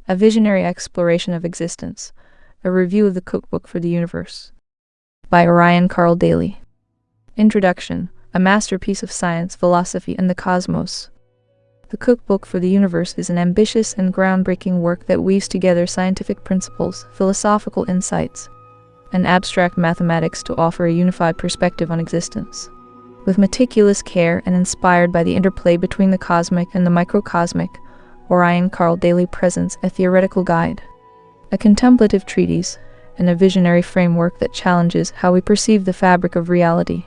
A Visionary Exploration of Existence, a review of the Cookbook for the Universe. By Orion Carl Daley. Introduction, a masterpiece of science, philosophy, and the cosmos. The Cookbook for the Universe is an ambitious and groundbreaking work that weaves together scientific principles, philosophical insights, and abstract mathematics to offer a unified perspective on existence. With meticulous care and inspired by the interplay between the cosmic and the microcosmic, Orion Carl Daley presents a theoretical guide, a contemplative treatise, and a visionary framework that challenges how we perceive the fabric of reality.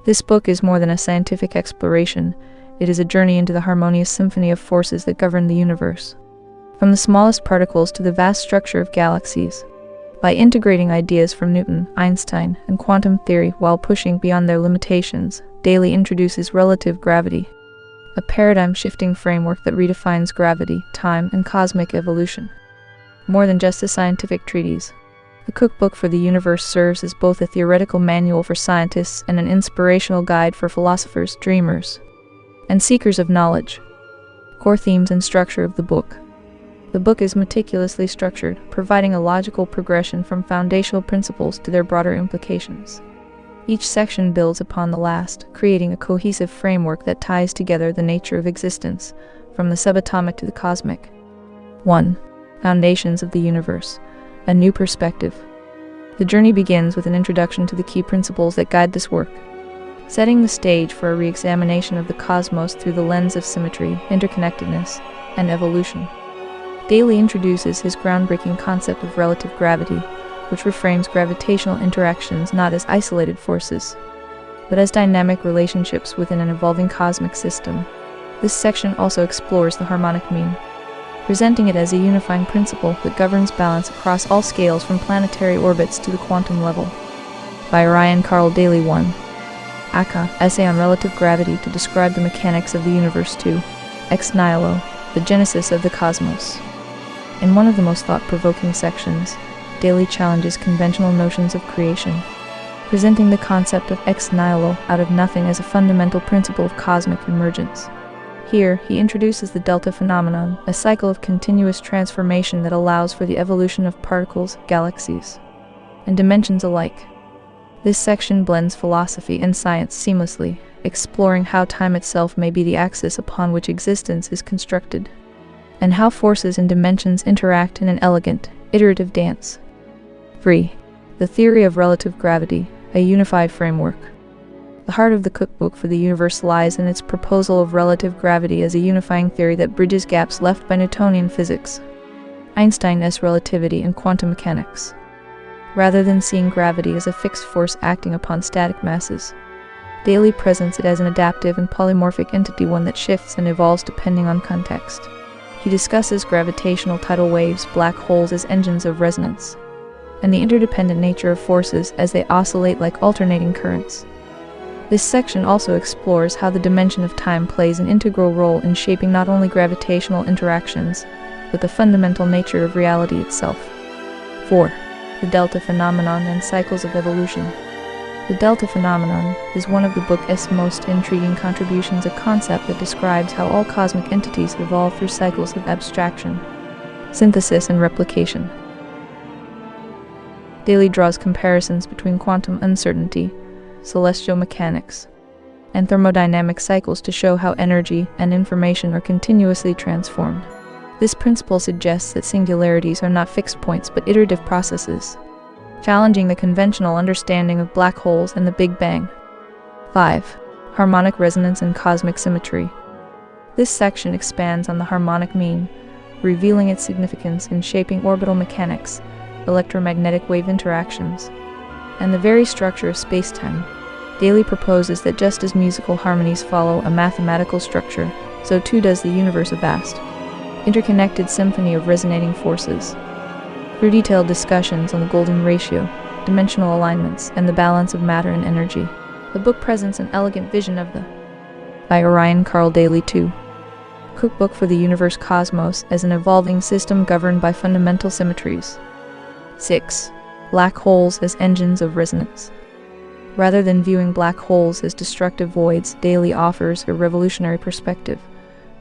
This book is more than a scientific exploration. It is a journey into the harmonious symphony of forces that govern the universe, from the smallest particles to the vast structure of galaxies. By integrating ideas from Newton, Einstein, and quantum theory while pushing beyond their limitations, Daley introduces relative gravity, a paradigm-shifting framework that redefines gravity, time, and cosmic evolution. More than just a scientific treatise, the Cookbook for the Universe serves as both a theoretical manual for scientists and an inspirational guide for philosophers, dreamers, and seekers of knowledge. Core themes and structure of the book. The book is meticulously structured, providing a logical progression from foundational principles to their broader implications. Each section builds upon the last, creating a cohesive framework that ties together the nature of existence, from the subatomic to the cosmic. 1. Foundations of the Universe. A new perspective. The journey begins with an introduction to the key principles that guide this work, setting the stage for a re-examination of the cosmos through the lens of symmetry, interconnectedness, and evolution. Daley introduces his groundbreaking concept of relative gravity, which reframes gravitational interactions not as isolated forces, but as dynamic relationships within an evolving cosmic system. This section also explores the harmonic mean, presenting it as a unifying principle that governs balance across all scales from planetary orbits to the quantum level. By Orion Carl Daley. 1. Aka, Essay on Relative Gravity to describe the mechanics of the universe. 2. Ex Nihilo, the genesis of the cosmos. In one of the most thought-provoking sections, Daley challenges conventional notions of creation, presenting the concept of ex nihilo, out of nothing, as a fundamental principle of cosmic emergence. Here, he introduces the delta phenomenon, a cycle of continuous transformation that allows for the evolution of particles, galaxies, and dimensions alike. This section blends philosophy and science seamlessly, exploring how time itself may be the axis upon which existence is constructed, and how forces and dimensions interact in an elegant, iterative dance. 3. The Theory of Relative Gravity, a Unified Framework. The heart of the Cookbook for the Universe lies in its proposal of relative gravity as a unifying theory that bridges gaps left by Newtonian physics, Einstein's relativity, and quantum mechanics. Rather than seeing gravity as a fixed force acting upon static masses, Daley presents it as an adaptive and polymorphic entity, one that shifts and evolves depending on context. He discusses gravitational tidal waves, black holes as engines of resonance, and the interdependent nature of forces as they oscillate like alternating currents. This section also explores how the dimension of time plays an integral role in shaping not only gravitational interactions, but the fundamental nature of reality itself. 4. The Delta Phenomenon and Cycles of Evolution. The Delta Phenomenon is one of the book's most intriguing contributions, a concept that describes how all cosmic entities evolve through cycles of abstraction, synthesis, and replication. Daley draws comparisons between quantum uncertainty, celestial mechanics, and thermodynamic cycles to show how energy and information are continuously transformed. This principle suggests that singularities are not fixed points but iterative processes, challenging the conventional understanding of black holes and the Big Bang. 5. Harmonic resonance and cosmic symmetry. This section expands on the harmonic mean, revealing its significance in shaping orbital mechanics, electromagnetic wave interactions, and the very structure of spacetime. Daley proposes that just as musical harmonies follow a mathematical structure, so too does the universe, a vast, interconnected symphony of resonating forces. Through detailed discussions on the golden ratio, dimensional alignments, and the balance of matter and energy, the book presents an elegant vision of the By Orion Carl Daley. 2. Cookbook for the Universe Cosmos as an evolving system governed by fundamental symmetries. 6. Black holes as engines of resonance. Rather than viewing black holes as destructive voids, Daley offers a revolutionary perspective.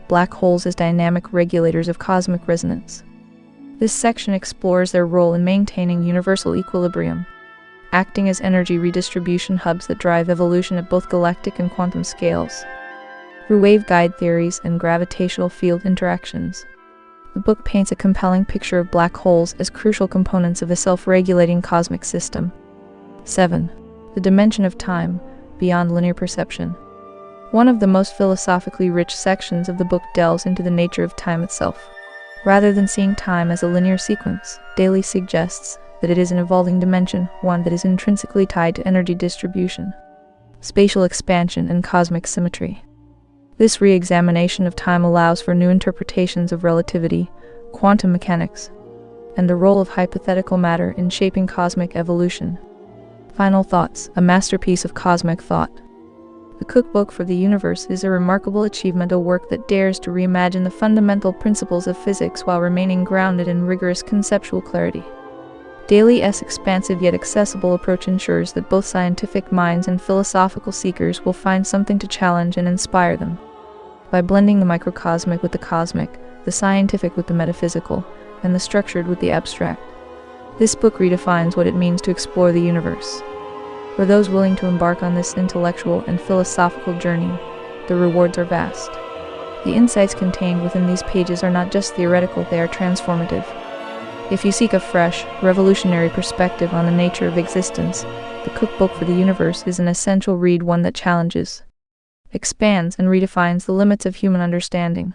Black holes as dynamic regulators of cosmic resonance. This section explores their role in maintaining universal equilibrium, acting as energy redistribution hubs that drive evolution at both galactic and quantum scales. Through waveguide theories and gravitational field interactions, the book paints a compelling picture of black holes as crucial components of a self-regulating cosmic system. 7. The dimension of time, beyond linear perception. One of the most philosophically rich sections of the book delves into the nature of time itself. Rather than seeing time as a linear sequence, Daley suggests that it is an evolving dimension, one that is intrinsically tied to energy distribution, spatial expansion, and cosmic symmetry. This re-examination of time allows for new interpretations of relativity, quantum mechanics, and the role of hypothetical matter in shaping cosmic evolution. Final thoughts, a masterpiece of cosmic thought. The Cookbook for the Universe is a remarkable achievement, a work that dares to reimagine the fundamental principles of physics while remaining grounded in rigorous conceptual clarity. Daley's expansive yet accessible approach ensures that both scientific minds and philosophical seekers will find something to challenge and inspire them. By blending the microcosmic with the cosmic, the scientific with the metaphysical, and the structured with the abstract, this book redefines what it means to explore the universe. For those willing to embark on this intellectual and philosophical journey, the rewards are vast. The insights contained within these pages are not just theoretical, they are transformative. If you seek a fresh, revolutionary perspective on the nature of existence, the Cookbook for the Universe is an essential read, one that challenges, expands, and redefines the limits of human understanding.